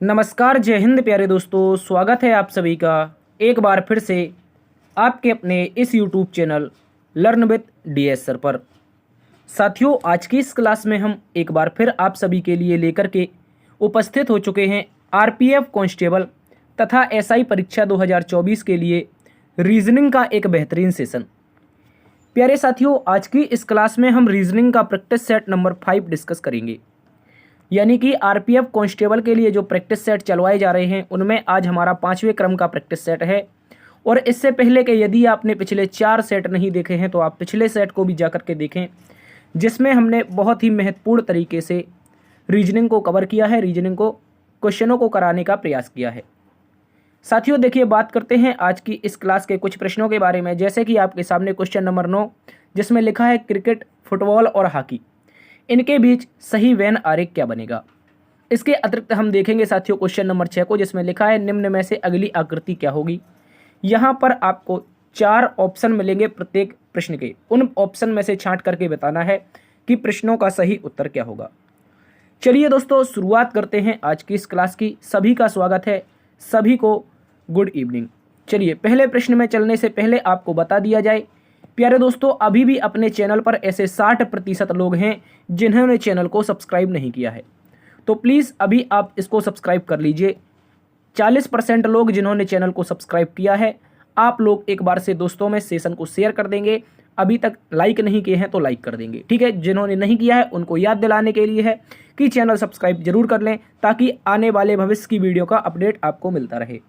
नमस्कार, जय हिंद प्यारे दोस्तों। स्वागत है आप सभी का एक बार फिर से आपके अपने इस YouTube channel learn with DS sir पर। साथियों, आज की इस क्लास में हम एक बार फिर आप सभी के लिए लेकर के उपस्थित हो चुके हैं आरपीएफ कांस्टेबल तथा एसआई परीक्षा 2024 के लिए रीजनिंग का एक बेहतरीन सेशन। प्यारे साथियों, आज की इस क्लास में हम रीजनिंग का प्रैक्टिस सेट नंबर 5 डिस्कस करेंगे। यानी कि आरपीएफ कांस्टेबल के लिए जो प्रैक्टिस सेट चलवाए जा रहे हैं उनमें आज हमारा 5वें क्रम का प्रैक्टिस सेट है। और इससे पहले के यदि आपने पिछले 4 सेट नहीं देखे हैं तो आप पिछले सेट को भी जा कर के देखें, जिसमें हमने बहुत ही महत्वपूर्ण तरीके से रीजनिंग को कवर किया है, रीजनिंग को क्वेश्चनों को कराने का प्रयास किया है। साथियों देखिए, बात करते हैं आज की इस क्लास के कुछ प्रश्नों के बारे में। जैसे कि आपके सामने क्वेश्चन नंबर 9, जिसमें लिखा है क्रिकेट, फुटबॉल और हॉकी, इनके बीच सही वेन आरेख क्या बनेगा। इसके अतिरिक्त हम देखेंगे साथियों क्वेश्चन नंबर 6 को, जिसमें लिखा है निम्न में से अगली आकृति क्या होगी। यहाँ पर आपको 4 ऑप्शन मिलेंगे प्रत्येक प्रश्न के। उन ऑप्शन में से छांट करके बताना है कि प्रश्नों का सही उत्तर क्या होगा। चलिए दोस्तों, शुरुआत करते हैं आज की इस क्लास की। सभी का स्वागत है, सभी को गुड इवनिंग। चलिए, पहले प्रश्न में चलने से पहले आपको बता दिया जाए प्यारे दोस्तों, अभी भी अपने चैनल पर ऐसे 60% लोग हैं जिन्होंने चैनल को सब्सक्राइब नहीं किया है, तो प्लीज़ अभी आप इसको सब्सक्राइब कर लीजिए। 40% लोग जिन्होंने चैनल को सब्सक्राइब किया है, आप लोग एक बार से दोस्तों में सेशन को शेयर कर देंगे। अभी तक लाइक नहीं किए हैं तो लाइक कर देंगे, ठीक है। जिन्होंने नहीं किया है उनको याद दिलाने के लिए है कि चैनल सब्सक्राइब जरूर कर लें, ताकि आने वाले भविष्य की वीडियो का अपडेट आपको मिलता रहे।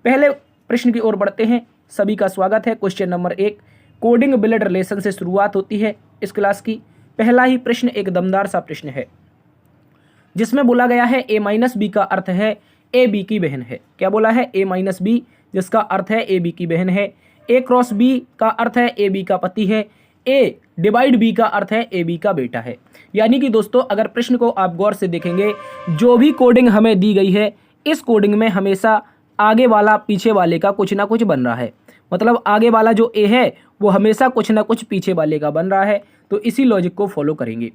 पहले प्रश्न की ओर बढ़ते हैं, सभी का स्वागत है। Question number 1, coding blood relation से शुरुआत होती है इस क्लास की। पहला ही प्रश्न एक दमदार सा प्रश्न है, जिसमें बोला गया है a-b का अर्थ है ए बी की बहन है। क्या बोला है? a-b, जिसका अर्थ है ए बी की बहन है। a क्रॉस b का अर्थ है ए बी का पति है। a डिवाइड b का अर्थ है ए बी का बेटा है। यानी कि दोस्तों, अगर प्रश्न को आप गौर से देखेंगे, जो भी कोडिंग हमें दी गई है, इस कोडिंग में हमेशा आगे वाला पीछे वाले का कुछ ना कुछ बन रहा है। मतलब आगे वाला जो ए है वो हमेशा कुछ ना कुछ पीछे वाले का बन रहा है। तो इसी लॉजिक को फॉलो करेंगे।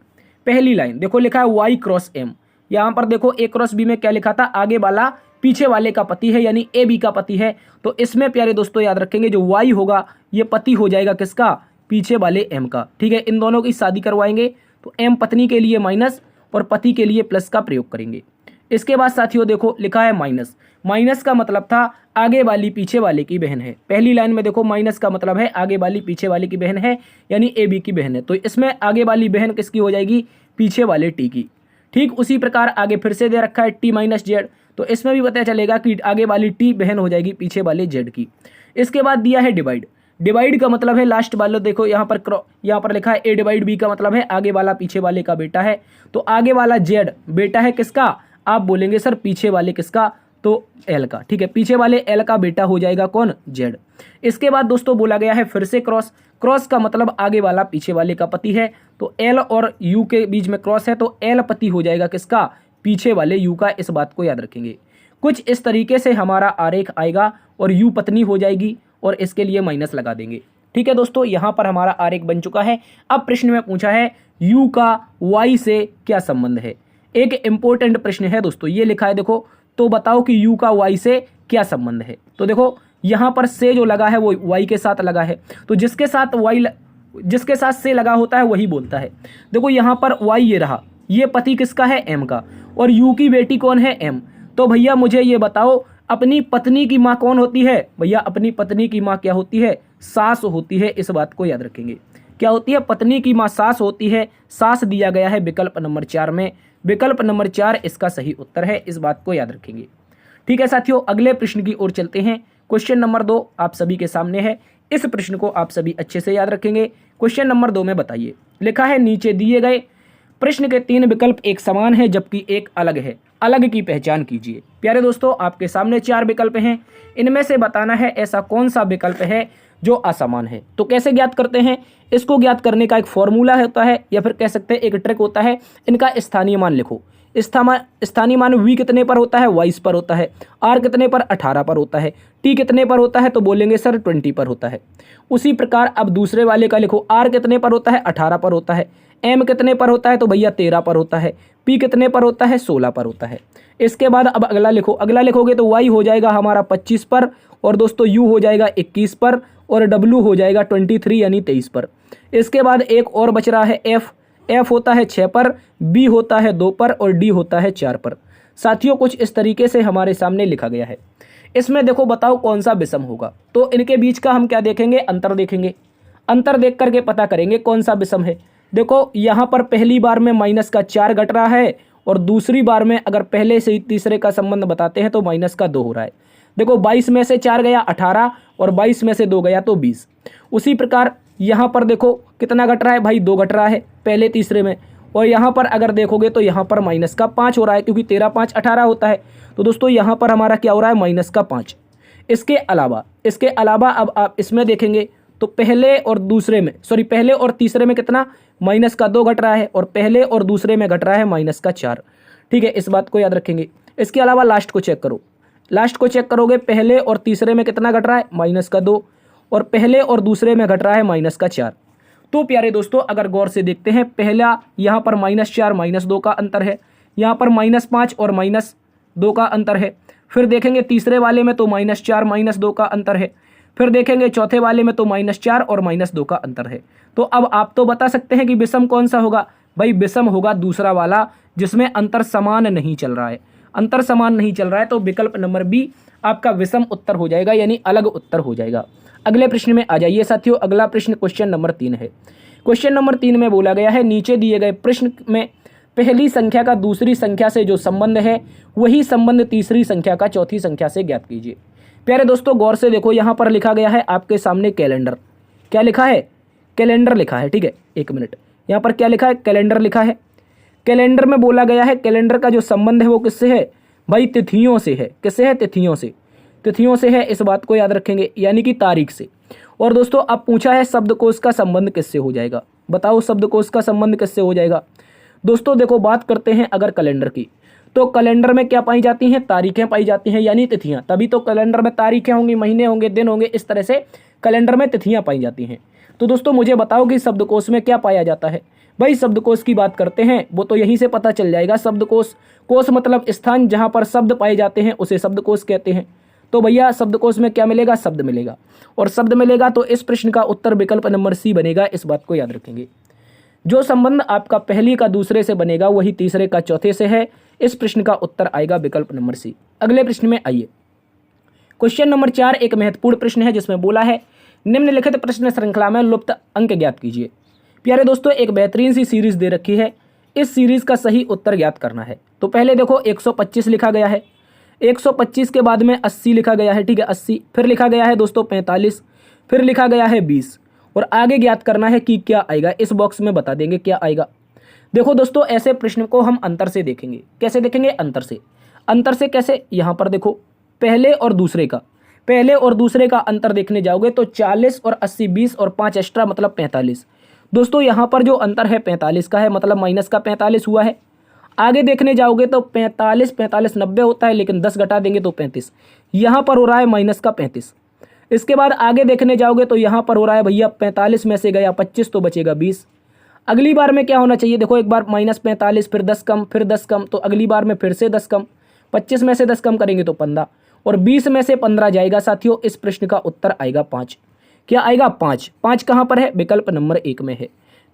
पहली लाइन देखो, लिखा है y क्रॉस m। यहाँ पर देखो a क्रॉस b में क्या लिखा था? आगे वाला पीछे वाले का पति है, यानी ए बी का पति है। तो इसमें प्यारे दोस्तों याद रखेंगे, जो y होगा ये पति हो जाएगा किसका? पीछे वाले m का, ठीक है। इन दोनों की शादी करवाएंगे तो m पत्नी के लिए माइनस और पति के लिए प्लस का प्रयोग करेंगे। इसके बाद साथियों देखो, लिखा है माइनस। माइनस का मतलब था आगे वाली पीछे वाले की बहन है। पहली लाइन में देखो, माइनस का मतलब है आगे वाली पीछे वाले की बहन है, यानी ए बी की बहन है। तो इसमें आगे वाली बहन किसकी हो जाएगी? पीछे वाले टी की। ठीक उसी प्रकार आगे फिर से दे रखा है टी माइनस जेड, तो इसमें भी पता चलेगा कि आगे वाली टी बहन हो जाएगी पीछे वाले जेड की। इसके बाद दिया है डिवाइड। डिवाइड का मतलब है लास्ट वाला, देखो यहाँ पर लिखा है ए डिवाइड बी का मतलब है आगे वाला पीछे वाले का बेटा है। तो आगे वाला जेड बेटा है किसका? आप बोलेंगे सर पीछे वाले किसका? तो एल का, ठीक है। पीछे वाले एल का बेटा हो जाएगा कौन? जेड। इसके बाद दोस्तों बोला गया है फिर से क्रॉस। क्रॉस का मतलब आगे वाला पीछे वाले का पति है, तो एल और यू के बीच में क्रॉस है, तो एल पति हो जाएगा किसका? पीछे वाले यू का। इस बात को याद रखेंगे। कुछ इस तरीके से हमारा आरेख आएगा और यू पत्नी हो जाएगी और इसके लिए माइनस लगा देंगे, ठीक है दोस्तों। यहाँ पर हमारा आरेख बन चुका है। अब प्रश्न में पूछा है यू का वाई से क्या संबंध है। एक इंपॉर्टेंट प्रश्न है दोस्तों, ये लिखा है देखो, तो बताओ कि u का y से क्या संबंध है। तो देखो यहाँ पर से जो लगा है वो y के साथ लगा है, तो जिसके साथ से लगा होता है वही बोलता है। देखो यहाँ पर y ये रहा, ये पति किसका है? m का, और u की बेटी कौन है? m। तो भैया मुझे ये बताओ, अपनी पत्नी की माँ कौन होती है? भैया अपनी पत्नी की माँ क्या होती है? सास होती है। इस बात को याद रखेंगे। क्या होती है? पत्नी की माँ सास होती है। सास दिया गया है विकल्प नंबर 4 में। विकल्प नंबर 4 इसका सही उत्तर है। इस बात को याद रखेंगे, ठीक है साथियों। अगले प्रश्न की ओर चलते हैं। क्वेश्चन नंबर 2 आप सभी के सामने है। इस प्रश्न को आप सभी अच्छे से याद रखेंगे। क्वेश्चन नंबर 2 में बताइए, लिखा है नीचे दिए गए प्रश्न के 3 विकल्प एक समान है जबकि एक अलग है, अलग की पहचान कीजिए। प्यारे दोस्तों, आपके सामने 4 विकल्प हैं। इनमें से बताना है ऐसा कौन सा विकल्प है जो असमान है। तो कैसे ज्ञात करते हैं? इसको ज्ञात करने का एक फॉर्मूला होता है, या फिर कह सकते हैं एक ट्रिक होता है। इनका स्थानीय मान लिखो। स्थानीय मान v कितने पर होता है? 22 पर होता है। r कितने पर? 18 पर होता है। t कितने पर होता है? तो बोलेंगे सर 20 पर होता है। उसी प्रकार अब दूसरे वाले का लिखो, r कितने पर होता है? 18 पर होता है। एम कितने पर होता है तो भैया 13 पर होता है, पी कितने पर होता है 16 पर होता है। इसके बाद अब अगला लिखो, अगला लिखोगे तो वाई हो जाएगा हमारा 25 पर, और दोस्तों यू हो जाएगा 21 पर, और डब्ल्यू हो जाएगा 23 यानी 23 पर। इसके बाद एक और बच रहा है एफ, एफ होता है 6 पर, बी होता है 2 पर, और डी होता है 4 पर। साथियों कुछ इस तरीके से हमारे सामने लिखा गया है। इसमें देखो बताओ कौन सा विषम होगा, तो इनके बीच का हम क्या देखेंगे, अंतर देखेंगे। अंतर देख करके पता करेंगे कौन सा विषम है। देखो यहाँ पर पहली बार में माइनस का 4 घट रहा है, और दूसरी बार में अगर पहले से ही तीसरे का संबंध बताते हैं तो माइनस का 2 हो रहा है। देखो 22 में से 4 गया 18, और 22 में से 2 गया तो 20। उसी प्रकार यहाँ पर देखो कितना घट रहा है भाई, 2 घट रहा है पहले तीसरे में, और यहाँ पर अगर देखोगे तो यहाँ पर माइनस का 5 हो रहा है, क्योंकि 13 5 18 होता है। तो दोस्तों यहाँ पर हमारा क्या हो रहा है, माइनस का 5। इसके अलावा अब आप इसमें देखेंगे तो पहले और दूसरे में, पहले और तीसरे में कितना, माइनस का 2 घट रहा है, और पहले और दूसरे में घट रहा है माइनस का 4। ठीक है, इस बात को याद रखेंगे। इसके अलावा लास्ट को चेक करो, लास्ट को चेक करोगे पहले और तीसरे में कितना घट रहा है, माइनस का 2, और पहले और दूसरे में घट रहा है माइनस का 4। तो प्यारे दोस्तों अगर गौर से देखते हैं, पहला यहाँ पर -4 -2 का अंतर है, यहाँ पर -5 और -2 का अंतर है। फिर देखेंगे तीसरे वाले में तो -4 -2 का अंतर है। फिर देखेंगे चौथे वाले में तो -4 और -2 का अंतर है। तो अब आप तो बता सकते हैं कि विषम कौन सा होगा, भाई विषम होगा दूसरा वाला जिसमें अंतर समान नहीं चल रहा है। अंतर समान नहीं चल रहा है तो विकल्प नंबर बी आपका विषम उत्तर हो जाएगा, यानी अलग उत्तर हो जाएगा। अगले प्रश्न में आ जाइए साथियों। अगला प्रश्न क्वेश्चन नंबर 3 है। क्वेश्चन नंबर 3 में बोला गया है, नीचे दिए गए प्रश्न में पहली संख्या का दूसरी संख्या से जो संबंध है वही संबंध तीसरी संख्या का चौथी संख्या से ज्ञात कीजिए। प्यारे दोस्तों गौर से देखो, यहाँ पर लिखा गया है आपके सामने कैलेंडर। क्या लिखा है, कैलेंडर लिखा है। ठीक है, एक मिनट, यहाँ पर क्या लिखा है, कैलेंडर लिखा है। कैलेंडर में बोला गया है कैलेंडर का जो संबंध है वो किससे है, भाई तिथियों से है। किससे है, तिथियों से, तिथियों से है, इस बात को याद रखेंगे, यानी कि तारीख से। और दोस्तों अब पूछा है शब्दकोश का संबंध किससे हो जाएगा, बताओ शब्दकोश का संबंध किससे हो जाएगा। दोस्तों देखो बात करते हैं अगर कैलेंडर की, तो कैलेंडर में क्या पाई जाती हैं, तारीखें पाई जाती हैं, यानी तिथियां। तभी तो कैलेंडर में तारीखें होंगी, महीने होंगे, दिन होंगे, इस तरह से कैलेंडर में तिथियां पाई जाती हैं। तो दोस्तों मुझे बताओ कि शब्दकोश में क्या पाया जाता है। भाई शब्दकोश की बात करते हैं वो तो यहीं से पता चल जाएगा। शब्दकोश, कोश मतलब स्थान जहां पर शब्द पाए जाते हैं उसे शब्दकोश कहते हैं। तो भैया शब्दकोश में क्या मिलेगा, शब्द मिलेगा, और शब्द मिलेगा तो इस प्रश्न का उत्तर विकल्प नंबर सी बनेगा। इस बात को याद रखेंगे। जो संबंध आपका पहली का दूसरे से बनेगा वही तीसरे का चौथे से है। इस प्रश्न का उत्तर आएगा विकल्प नंबर सी। अगले प्रश्न में आइए। क्वेश्चन नंबर 4 एक महत्वपूर्ण प्रश्न है जिसमें बोला है निम्नलिखित प्रश्न श्रृंखला में लुप्त अंक ज्ञात कीजिए। प्यारे दोस्तों एक बेहतरीन सी सीरीज दे रखी है, इस सीरीज का सही उत्तर ज्ञात करना है। तो पहले देखो 125 लिखा गया है, 125 के बाद में 80 लिखा गया है। ठीक है, 80, फिर लिखा गया है दोस्तों 45, फिर लिखा गया है 20, और आगे ज्ञात करना है कि क्या आएगा। इस बॉक्स में बता देंगे क्या आएगा। देखो दोस्तों ऐसे प्रश्न को हम अंतर से देखेंगे। कैसे देखेंगे, अंतर से। अंतर से कैसे, यहाँ पर देखो पहले और दूसरे का, पहले और दूसरे का अंतर देखने जाओगे तो 40 और 80 20 और 5 एक्स्ट्रा मतलब 45। दोस्तों यहाँ पर जो अंतर है 45 का है, मतलब माइनस का 45 हुआ है। आगे देखने जाओगे तो 45 45 90 होता है, लेकिन 10 घटा देंगे तो 35, यहाँ पर हो रहा है माइनस का 35। इसके बाद आगे देखने जाओगे तो यहाँ पर हो रहा है भैया 45 में से गया 25 तो बचेगा 20। अगली बार में क्या होना चाहिए, देखो एक बार -45 फिर 10 कम फिर 10 कम, तो अगली बार में फिर से 10 कम, 25 में से 10 कम करेंगे तो 15, और 20 में से 15 जाएगा। साथियों इस प्रश्न का उत्तर आएगा 5। क्या आएगा, 5। 5 कहाँ पर है, विकल्प नंबर 1 में है।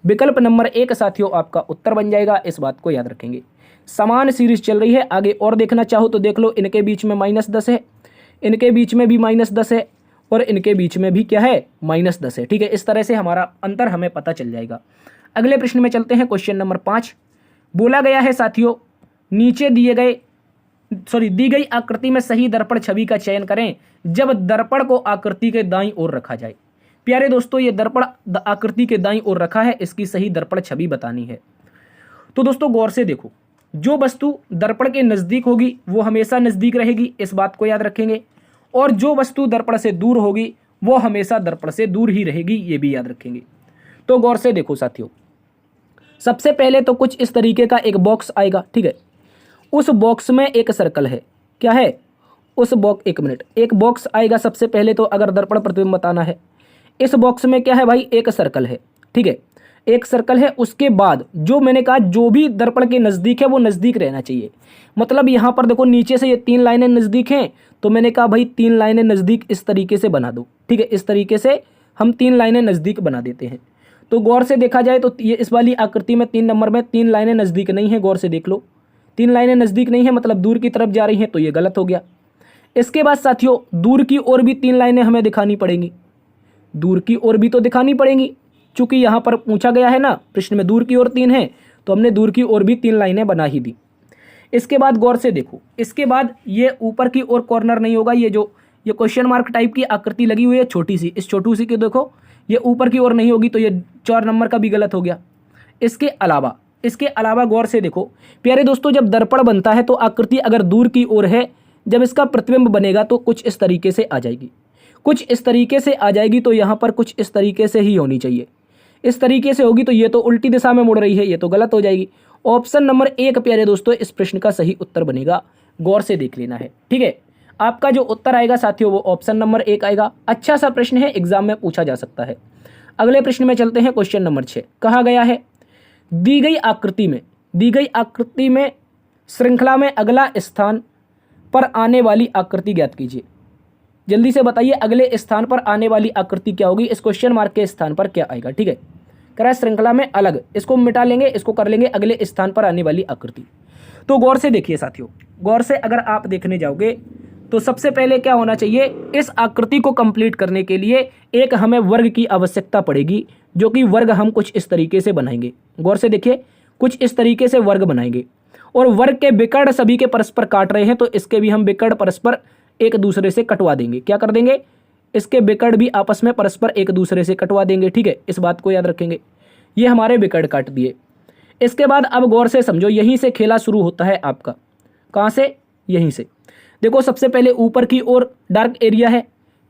विकल्प नंबर 1 साथियों आपका उत्तर बन जाएगा। इस बात को याद रखेंगे। समान सीरीज चल रही है, आगे और देखना चाहो तो देख लो। इनके बीच में -10 है, इनके बीच में भी -10 है, और इनके बीच में भी क्या है, -10 है। ठीक है, इस तरह से हमारा अंतर हमें पता चल जाएगा। अगले प्रश्न में चलते हैं। क्वेश्चन नंबर 5 बोला गया है साथियों नीचे दी गई आकृति में सही दर्पण छवि का चयन करें जब दर्पण को आकृति के दाईं ओर रखा जाए। प्यारे दोस्तों ये दर्पण आकृति के दाईं ओर रखा है, इसकी सही दर्पण छवि बतानी है। तो दोस्तों गौर से देखो, जो वस्तु दर्पण के नजदीक होगी वो हमेशा नजदीक रहेगी, इस बात को याद रखेंगे, और जो वस्तु दर्पण से दूर होगी वो हमेशा दर्पण से दूर ही रहेगी, ये भी याद रखेंगे। तो गौर से देखो साथियों, सबसे पहले तो कुछ इस तरीके का एक बॉक्स आएगा। ठीक है, उस बॉक्स में एक सर्कल है। क्या है, उस बॉक्स, एक मिनट, एक बॉक्स आएगा सबसे पहले तो, अगर दर्पण प्रतिबिंब बताना है। इस बॉक्स में क्या है भाई, एक सर्कल है। ठीक है, एक सर्कल है, उसके बाद जो मैंने कहा जो भी दर्पण के नज़दीक है वो नज़दीक रहना चाहिए। मतलब यहाँ पर देखो नीचे से ये 3 लाइनें नज़दीक हैं, तो मैंने कहा भाई 3 लाइनें नज़दीक इस तरीके से बना दो। ठीक है, इस तरीके से हम 3 लाइनें नज़दीक बना देते हैं। तो गौर से देखा जाए तो ये इस वाली आकृति में 3 नंबर में 3 लाइनें नज़दीक नहीं है। गौर से देख लो, 3 लाइनें नज़दीक नहीं है, मतलब दूर की तरफ जा रही हैं, तो ये गलत हो गया। इसके बाद साथियों दूर की ओर भी 3 लाइनें हमें दिखानी पड़ेंगी, दूर की ओर भी तो दिखानी पड़ेंगी, चूंकि यहाँ पर पूछा गया है ना प्रश्न में दूर की ओर 3 है, तो हमने दूर की ओर भी 3 लाइनें बना ही दी। इसके बाद गौर से देखो, इसके बाद ये ऊपर की ओर कॉर्नर नहीं होगा, ये क्वेश्चन मार्क टाइप की आकृति लगी हुई है छोटी सी, इस छोटी सी की देखो ये ऊपर की ओर नहीं होगी, तो ये 4 नंबर का भी गलत हो गया। इसके अलावा गौर से देखो प्यारे दोस्तों, जब दर्पण बनता है तो आकृति अगर दूर की ओर है, जब इसका प्रतिबिंब बनेगा तो कुछ इस तरीके से आ जाएगी, कुछ इस तरीके से आ जाएगी। तो यहाँ पर कुछ इस तरीके से ही होनी चाहिए, इस तरीके से होगी तो ये तो उल्टी दिशा में मुड़ रही है, ये तो गलत हो जाएगी। ऑप्शन नंबर 1 प्यारे दोस्तों इस प्रश्न का सही उत्तर बनेगा। गौर से देख लेना है। ठीक है, आपका जो उत्तर आएगा साथियों वो ऑप्शन नंबर 1 आएगा। अच्छा सा प्रश्न है, एग्जाम में पूछा जा सकता है। अगले प्रश्न में चलते हैं, क्वेश्चन नंबर 6। कहा गया है दी गई आकृति में श्रृंखला में अगला स्थान पर आने वाली आकृति ज्ञात कीजिए। जल्दी से बताइए अगले स्थान पर आने वाली आकृति क्या होगी, इस क्वेश्चन मार्क के स्थान पर क्या आएगा। ठीक है, कह रहा है श्रृंखला में अलग, इसको मिटा लेंगे, इसको कर लेंगे अगले स्थान पर आने वाली आकृति। तो गौर से देखिए साथियों, गौर से अगर आप देखने जाओगे तो सबसे पहले क्या होना चाहिए, इस आकृति को कंप्लीट करने के लिए एक हमें वर्ग की आवश्यकता पड़ेगी, जो कि वर्ग हम कुछ इस तरीके से बनाएंगे। गौर से देखिए, कुछ इस तरीके से वर्ग बनाएंगे, और वर्ग के विकर्ण सभी के परस्पर काट रहे हैं, तो इसके भी हम विकर्ण परस्पर एक दूसरे से कटवा देंगे। क्या कर देंगे, इसके विकर्ण भी आपस में परस्पर एक दूसरे से कटवा देंगे। ठीक है, इस बात को याद रखेंगे। ये हमारे विकर्ण काट दिए। इसके बाद अब गौर से समझो, यहीं से खेला शुरू होता है आपका। कहाँ से, यहीं से। देखो सबसे पहले ऊपर की ओर डार्क एरिया है,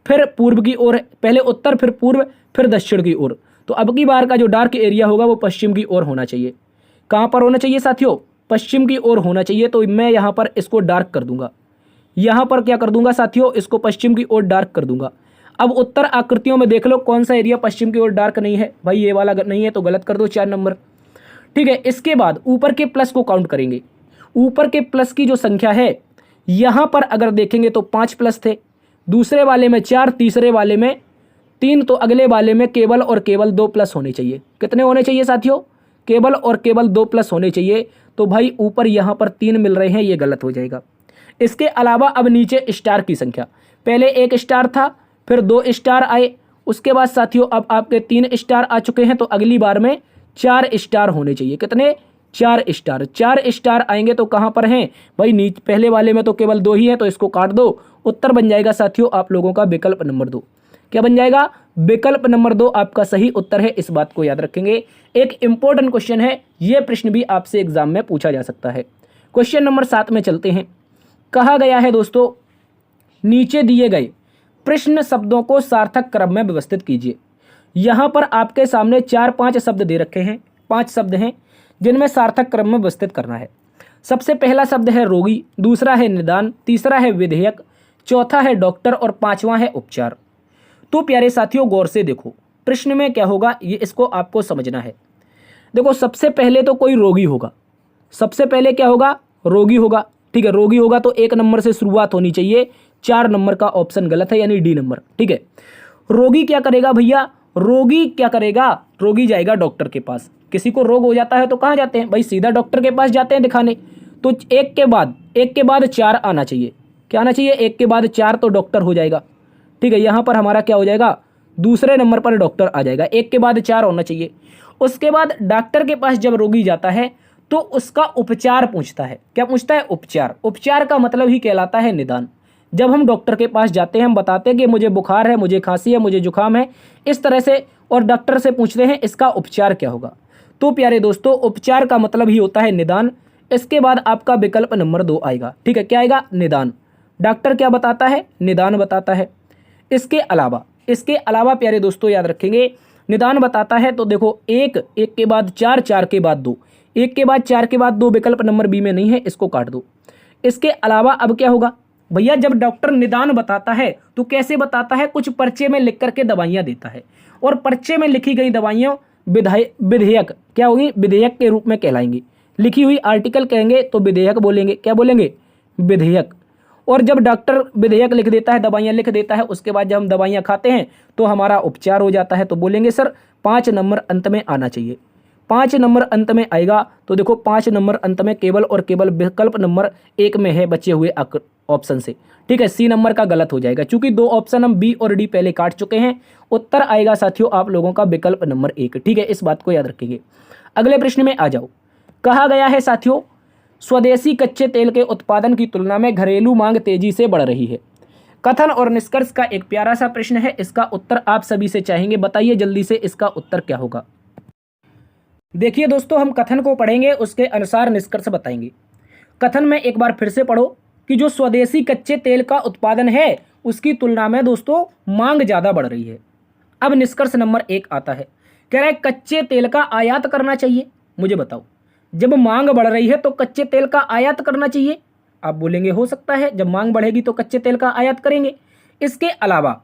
फिर पूर्व की ओर, पहले उत्तर फिर पूर्व फिर दक्षिण की ओर। तो अब की बार का जो डार्क एरिया होगा वो पश्चिम की ओर होना चाहिए। कहाँ पर होना चाहिए साथियों, पश्चिम की ओर होना चाहिए। तो मैं यहाँ पर इसको डार्क कर दूंगा, यहाँ पर क्या कर दूंगा साथियों, इसको पश्चिम की ओर डार्क कर दूंगा। अब उत्तर आकृतियों में देख लो कौन सा एरिया पश्चिम की ओर डार्क नहीं है, भाई ये वाला नहीं है, तो गलत कर दो 4 नंबर। ठीक है, इसके बाद ऊपर के प्लस को काउंट करेंगे। ऊपर के प्लस की जो संख्या है, यहाँ पर अगर देखेंगे तो 5 प्लस थे, दूसरे वाले में 4, तीसरे वाले में 3, तो अगले वाले में केवल और केवल 2 प्लस होने चाहिए। कितने होने चाहिए साथियों, केवल और केवल 2 प्लस होने चाहिए। तो भाई ऊपर यहाँ पर 3 मिल रहे हैं, ये गलत हो जाएगा। इसके अलावा अब नीचे स्टार की संख्या, पहले 1 स्टार था, फिर 2 स्टार आए, उसके बाद साथियों अब आपके 3 स्टार आ चुके हैं, तो अगली बार में 4 स्टार होने चाहिए। कितने, 4 स्टार। 4 स्टार आएंगे तो कहाँ पर हैं भाई, पहले वाले में तो केवल 2 ही है, तो इसको काट दो। उत्तर बन जाएगा साथियों आप लोगों का विकल्प नंबर 2। क्या बन जाएगा, विकल्प नंबर 2 आपका सही उत्तर है। इस बात को याद रखेंगे, एक इंपॉर्टेंट क्वेश्चन है, यह प्रश्न भी आपसे एग्जाम में पूछा जा सकता है। क्वेश्चन नंबर 7 में चलते हैं। कहा गया है दोस्तों, नीचे दिए गए प्रश्न शब्दों को सार्थक क्रम में व्यवस्थित कीजिए। यहां पर आपके सामने 4-5 शब्द दे रखे हैं, 5 शब्द हैं जिनमें सार्थक क्रम में व्यवस्थित करना है। सबसे पहला शब्द है रोगी, दूसरा है निदान, तीसरा है विधेयक, चौथा है डॉक्टर और 5वां है उपचार। तो प्यारे साथियों गौर से देखो, प्रश्न में क्या होगा ये इसको आपको समझना है। देखो सबसे पहले तो कोई रोगी होगा, सबसे पहले क्या होगा, रोगी होगा। ठीक है, रोगी होगा तो 1 नंबर से शुरुआत होनी चाहिए, 4 नंबर का ऑप्शन गलत है, यानी डी नंबर। ठीक है, रोगी क्या करेगा भैया, रोगी क्या करेगा, रोगी जाएगा डॉक्टर के पास। किसी को रोग हो जाता है तो कहाँ जाते हैं भाई, सीधा डॉक्टर के पास जाते हैं दिखाने। तो एक के बाद 4 आना चाहिए। क्या आना चाहिए, 1 के बाद 4, तो डॉक्टर हो जाएगा। ठीक है, यहाँ पर हमारा क्या हो जाएगा, दूसरे नंबर पर डॉक्टर आ जाएगा। 1 के बाद 4 होना चाहिए। उसके बाद डॉक्टर के पास जब रोगी जाता है तो उसका उपचार पूछता है। क्या पूछता है, उपचार। उपचार का मतलब ही कहलाता है निदान। जब हम डॉक्टर के पास जाते हैं, हम बताते हैं कि मुझे बुखार है, मुझे खांसी है, मुझे जुकाम है, इस तरह से, और डॉक्टर से पूछते हैं इसका उपचार क्या होगा। तो प्यारे दोस्तों उपचार का मतलब ही होता है निदान। इसके बाद आपका विकल्प नंबर 2 आएगा। ठीक है, क्या आएगा, निदान। डॉक्टर क्या बताता है, निदान बताता है। इसके अलावा प्यारे दोस्तों याद रखेंगे, निदान बताता है तो देखो 1 के बाद 4, 4 के बाद 2, 1 के बाद 4 के बाद 2 विकल्प नंबर बी में नहीं है, इसको काट दो। इसके अलावा अब क्या होगा भैया, जब डॉक्टर निदान बताता है तो कैसे बताता है, कुछ पर्चे में लिख करके दवाइयाँ देता है, और पर्चे में लिखी गई दवाइयों विधेयक क्या होगी, विधेयक के रूप में कहलाएंगी। लिखी हुई आर्टिकल कहेंगे तो विधेयक बोलेंगे, क्या बोलेंगे, विधेयक। और जब डॉक्टर विधेयक लिख देता है, दवाइयाँ लिख देता है, उसके बाद जब हम दवाइयाँ खाते हैं तो हमारा उपचार हो जाता है, तो बोलेंगे सर 5 नंबर अंत में आना चाहिए। 5 नंबर अंत में आएगा तो देखो 5 नंबर अंत में केवल और केवल विकल्प नंबर 1 में है बचे हुए ऑप्शन से, ठीक है। सी नंबर का गलत हो जाएगा क्योंकि 2 ऑप्शन हम बी और डी पहले काट चुके हैं। उत्तर आएगा साथियों आप लोगों का विकल्प नंबर 1, ठीक है। इस बात को याद रखिए। अगले प्रश्न में आ जाओ। कहा गया है साथियों, स्वदेशी कच्चे तेल के उत्पादन की तुलना में घरेलू मांग तेजी से बढ़ रही है। कथन और निष्कर्ष का एक प्यारा सा प्रश्न है, इसका उत्तर आप सभी से चाहेंगे, बताइए जल्दी से इसका उत्तर क्या होगा। देखिए दोस्तों, हम कथन को पढ़ेंगे, उसके अनुसार निष्कर्ष बताएंगे। कथन में एक बार फिर से पढ़ो कि जो स्वदेशी कच्चे तेल का उत्पादन है उसकी तुलना में दोस्तों मांग ज़्यादा बढ़ रही है। अब निष्कर्ष नंबर 1 आता है, कह रहा है कच्चे तेल का आयात करना चाहिए। मुझे बताओ, जब मांग बढ़ रही है तो कच्चे तेल का आयात करना चाहिए। आप बोलेंगे हो सकता है, जब मांग बढ़ेगी तो कच्चे तेल का आयात करेंगे। इसके अलावा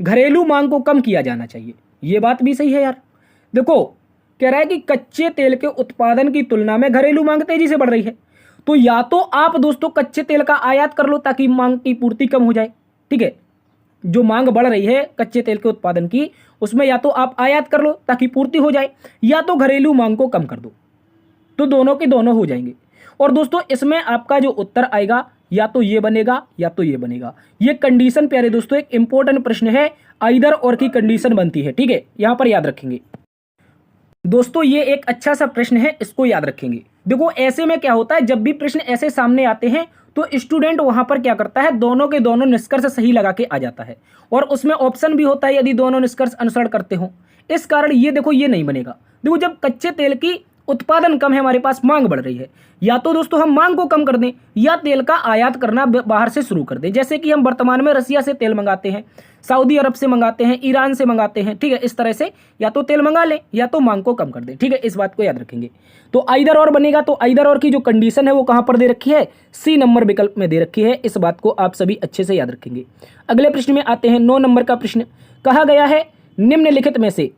घरेलू मांग को कम किया जाना चाहिए, ये बात भी सही है यार। देखो कह रहा है कि कच्चे तेल के उत्पादन की तुलना में घरेलू मांग तेजी से बढ़ रही है, तो या तो आप दोस्तों कच्चे तेल का आयात कर लो ताकि मांग की पूर्ति कम हो जाए, ठीक है। जो मांग बढ़ रही है कच्चे तेल के उत्पादन की, उसमें या तो आप आयात कर लो ताकि पूर्ति हो जाए, या तो घरेलू मांग को कम कर दो, तो दोनों के दोनों हो जाएंगे। और दोस्तों इसमें आपका जो उत्तर आएगा या तो ये बनेगा या तो ये बनेगा। ये कंडीशन प्यारे दोस्तों एक इंपॉर्टेंट प्रश्न है, आइदर और की कंडीशन बनती है, ठीक है, यहां पर याद रखेंगे दोस्तों। ये एक अच्छा सा प्रश्न है, इसको याद रखेंगे। देखो ऐसे में क्या होता है, जब भी प्रश्न ऐसे सामने आते हैं तो स्टूडेंट वहां पर क्या करता है, दोनों के दोनों निष्कर्ष सही लगा के आ जाता है, और उसमें ऑप्शन भी होता है यदि दोनों निष्कर्ष अनुसरण करते हो। इस कारण ये देखो ये नहीं बनेगा। देखो जब कच्चे तेल की उत्पादन कम है, हमारे पास मांग बढ़ रही है, या तो दोस्तों हम मांग को कम कर दें या तेल का आयात करना बाहर से शुरू कर दें। जैसे कि हम वर्तमान में रसिया से तेल मंगाते हैं, सऊदी अरब से मंगाते हैं, ईरान से मंगाते हैं, ठीक है। इस तरह से या तो तेल मंगा लें या तो मांग को कम कर दें, ठीक है। इस बात को याद रखेंगे। तो आइदर और बनेगा, तो आइदर और की जो कंडीशन है वो कहां पर दे रखी है, सी नंबर विकल्प में दे रखी है। इस बात को आप सभी अच्छे से याद रखेंगे। अगले प्रश्न में आते हैं, 9 नंबर का प्रश्न। कहा गया है निम्नलिखित में से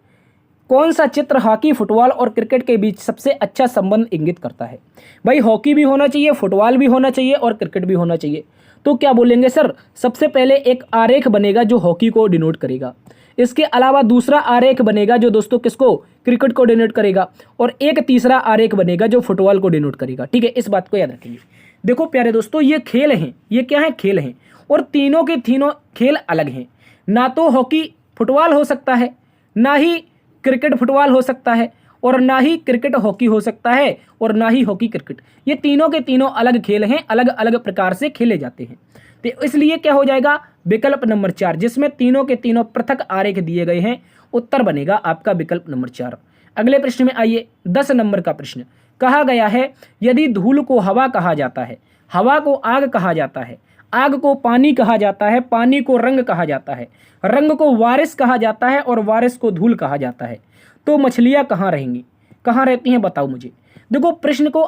कौन सा चित्र हॉकी, फुटबॉल और क्रिकेट के बीच सबसे अच्छा संबंध इंगित करता है। भाई हॉकी भी होना चाहिए, फुटबॉल भी होना चाहिए और क्रिकेट भी होना चाहिए, तो क्या बोलेंगे सर, सबसे पहले एक आरेख बनेगा जो हॉकी को डिनोट करेगा। इसके अलावा दूसरा आरेख बनेगा जो दोस्तों किसको, क्रिकेट को डिनोट करेगा, और एक तीसरा आरेख बनेगा जो फुटबॉल को डिनोट करेगा, ठीक है। इस बात को याद रखेंगे। देखो प्यारे दोस्तों ये खेल हैं, ये क्या है, खेल हैं, और तीनों के तीनों खेल अलग हैं। ना तो हॉकी फुटबॉल हो सकता है, ना ही क्रिकेट फुटबॉल हो सकता है, और ना ही क्रिकेट हॉकी हो सकता है, और ना ही हॉकी क्रिकेट। ये तीनों के तीनों अलग खेल हैं, अलग अलग प्रकार से खेले जाते हैं। तो इसलिए क्या हो जाएगा, विकल्प नंबर 4, जिसमें तीनों के तीनों पृथक आरेख दिए गए हैं, उत्तर बनेगा आपका विकल्प नंबर 4। अगले प्रश्न में आइए, 10 नंबर का प्रश्न। कहा गया है यदि धूल को हवा कहा जाता है, हवा को आग कहा जाता है, आग को पानी कहा जाता है, पानी को रंग कहा जाता है, रंग को वारिस कहा जाता है, और वारिस को धूल कहा जाता है, तो मछलियां कहाँ रहेंगी, कहाँ रहती हैं, बताओ मुझे। देखो प्रश्न को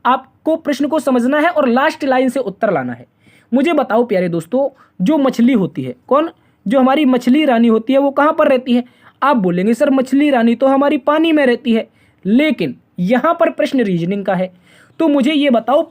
आपको प्रश्न को समझना है और लास्ट लाइन से उत्तर लाना है। मुझे बताओ प्यारे दोस्तों, जो मछली होती है, कौन, जो हमारी मछली रानी होती है वो कहाँ पर रहती है। आप बोलेंगे सर मछली रानी तो हमारी पानी में रहती है, लेकिन यहाँ पर प्रश्न रीजनिंग का है, तो मुझे ये बताओ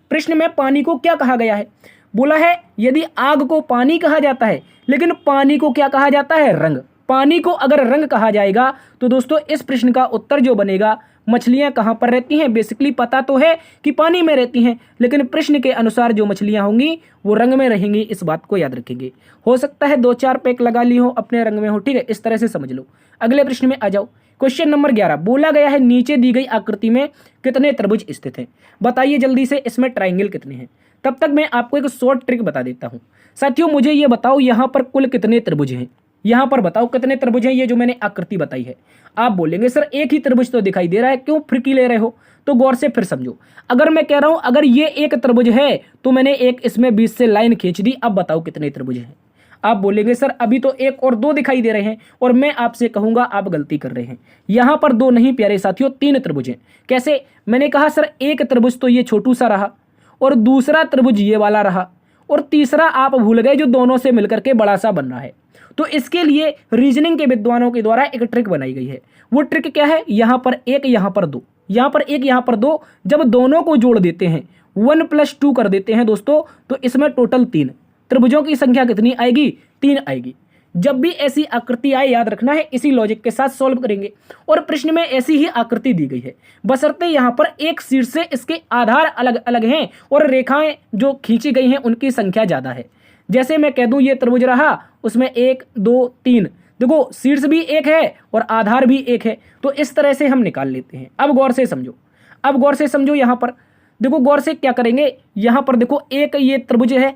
प्रश्न में पानी को क्या कहा गया है। बोला है यदि आग को पानी कहा जाता है, लेकिन पानी को क्या कहा जाता है, रंग। पानी को अगर रंग कहा जाएगा तो दोस्तों इस प्रश्न का उत्तर जो बनेगा, मछलियां कहां पर रहती हैं। बेसिकली पता तो है कि पानी में रहती हैं, लेकिन प्रश्न के अनुसार जो मछलियां होंगी वो रंग में रहेंगी। इस बात को याद रखेंगे। हो सकता है 2-4 पैक लगा ली हो, अपने रंग में हो, ठीक है, इस तरह से समझ लो। अगले प्रश्न में आ जाओ। क्वेश्चन नंबर 11 बोला गया है नीचे दी गई आकृति में कितने त्रिभुज स्थित हैं। बताइए जल्दी से इसमें ट्राइंगल कितने हैं। तब तक मैं आपको एक शॉर्ट ट्रिक बता देता हूं। साथियों मुझे ये बताओ यहाँ पर कुल कितने त्रिभुज हैं, यहाँ पर बताओ कितने त्रिभुज हैं। ये जो मैंने आकृति बताई है, आप बोलेंगे सर एक ही त्रिभुज तो दिखाई दे रहा है, क्यों फिरकी ले रहे हो। तो गौर से फिर समझो, अगर मैं कह रहा हूं अगर ये एक त्रिभुज है तो मैंने एक इसमें बीच से लाइन खींच दी, अब बताओ कितने त्रिभुज हैं। आप बोलेंगे सर अभी तो 1 और 2 दिखाई दे रहे हैं, और मैं आपसे कहूंगा आप गलती कर रहे हैं। यहां पर 2 नहीं प्यारे साथियों, 3 त्रिभुज हैं। कैसे, मैंने कहा सर एक त्रिभुज तो ये छोटू सा रहा, और दूसरा त्रिभुज ये वाला रहा, और तीसरा आप भूल गए जो दोनों से मिलकर के बड़ा सा बन रहा है। तो इसके लिए रीजनिंग के विद्वानों के द्वारा एक ट्रिक बनाई गई है। वो ट्रिक क्या है, यहाँ पर एक, यहाँ पर दो, यहाँ पर एक, यहाँ पर दो, जब दोनों को जोड़ देते हैं 1 + 2 कर देते हैं दोस्तों, तो इसमें टोटल 3 त्रिभुजों की संख्या कितनी आएगी, 3 आएगी। जब भी ऐसी आकृति आए, याद रखना है इसी लॉजिक के साथ सॉल्व करेंगे। और प्रश्न में ऐसी ही आकृति दी गई है, बशर्ते यहाँ पर एक शीर्ष से इसके आधार अलग अलग हैं और रेखाएं जो खींची गई हैं उनकी संख्या ज्यादा है। जैसे मैं कह दूं ये त्रिभुज रहा, उसमें 1 2 3, देखो शीर्ष भी एक है और आधार भी एक है, तो इस तरह से हम निकाल लेते हैं। अब गौर से समझो, अब गौर से समझो, यहाँ पर देखो गौर से क्या करेंगे, यहाँ पर देखो एक ये त्रिभुज है,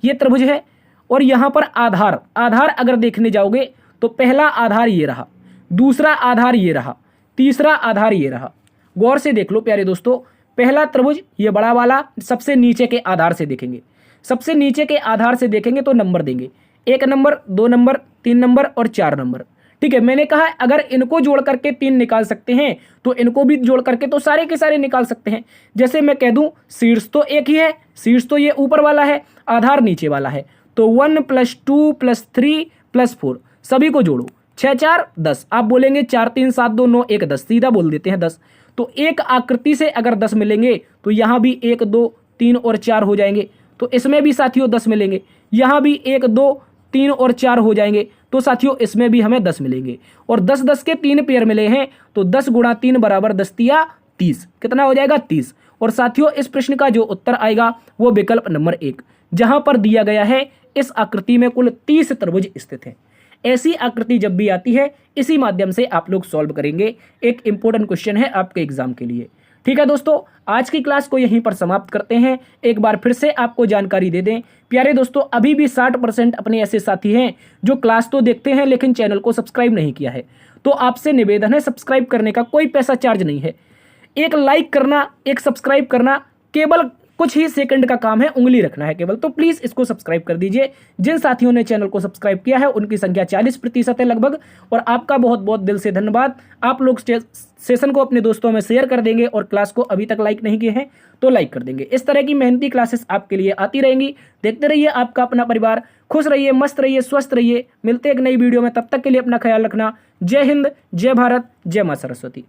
ये त्रिभुज है, और यहाँ पर आधार, आधार अगर देखने जाओगे तो पहला आधार ये रहा, दूसरा आधार ये रहा, तीसरा आधार ये रहा। गौर से देख लो प्यारे दोस्तों, पहला त्रिभुज ये बड़ा वाला, सबसे नीचे के आधार से देखेंगे, सबसे नीचे के आधार से देखेंगे तो नंबर देंगे 1 नंबर, 2 नंबर, 3 नंबर और 4 नंबर। ठीक है, मैंने कहा अगर इनको जोड़ करके 3 निकाल सकते हैं तो इनको भी जोड़ करके तो सारे के सारे निकाल सकते हैं। जैसे मैं कह दूं शीर्ष तो एक ही है, शीर्ष तो ये ऊपर वाला है, आधार नीचे वाला है, तो 1 + 2 + 3 + 4 सभी को जोड़ो, 6 4 10। आप बोलेंगे 4 3 7 2 9 1 10, सीधा बोल देते हैं 10। तो एक आकृति से अगर 10 मिलेंगे तो यहाँ भी 1 2 3 और 4 हो जाएंगे, तो इसमें भी साथियों 10 मिलेंगे, यहाँ भी 1 2 3 और 4 हो जाएंगे, तो साथियों इसमें भी हमें 10 मिलेंगे। और 10 10 के 3 पेयर मिले हैं, तो 10 × 3 = 10 × 30, कितना हो जाएगा 30। और साथियों इस प्रश्न का जो उत्तर आएगा वो विकल्प नंबर 1, जहां पर दिया गया है इस आकृति में कुल 30 त्रिभुज स्थित हैं। ऐसी आकृति जब भी आती है इसी माध्यम से आप लोग सॉल्व करेंगे। एक इंपॉर्टेंट क्वेश्चन है आपके एग्जाम के लिए। ठीक है दोस्तों, आज की क्लास को यहीं पर समाप्त करते हैं। एक बार फिर से आपको जानकारी दे दें प्यारे दोस्तों, अभी भी 60% अपने ऐसे साथी हैं जो क्लास तो देखते हैं लेकिन चैनल को सब्सक्राइब नहीं किया है। तो आपसे निवेदन है, सब्सक्राइब करने का कोई पैसा चार्ज नहीं है, एक लाइक करना, एक सब्सक्राइब करना, केवल कुछ ही सेकंड का काम है, उंगली रखना है केवल। तो प्लीज इसको सब्सक्राइब कर दीजिए। जिन साथियों ने चैनल को सब्सक्राइब किया है उनकी संख्या 40% है लगभग, और आपका बहुत बहुत दिल से धन्यवाद। आप लोग सेशन को अपने दोस्तों में शेयर कर देंगे और क्लास को अभी तक लाइक नहीं किए हैं तो लाइक कर देंगे। इस तरह की मेहनती क्लासेस आपके लिए आती रहेंगी। देखते रहिए आपका अपना परिवार। खुश रहिए, मस्त रहिए, स्वस्थ रहिए। मिलते एक नई वीडियो में, तब तक के लिए अपना ख्याल रखना। जय हिंद, जय भारत, जय मां सरस्वती।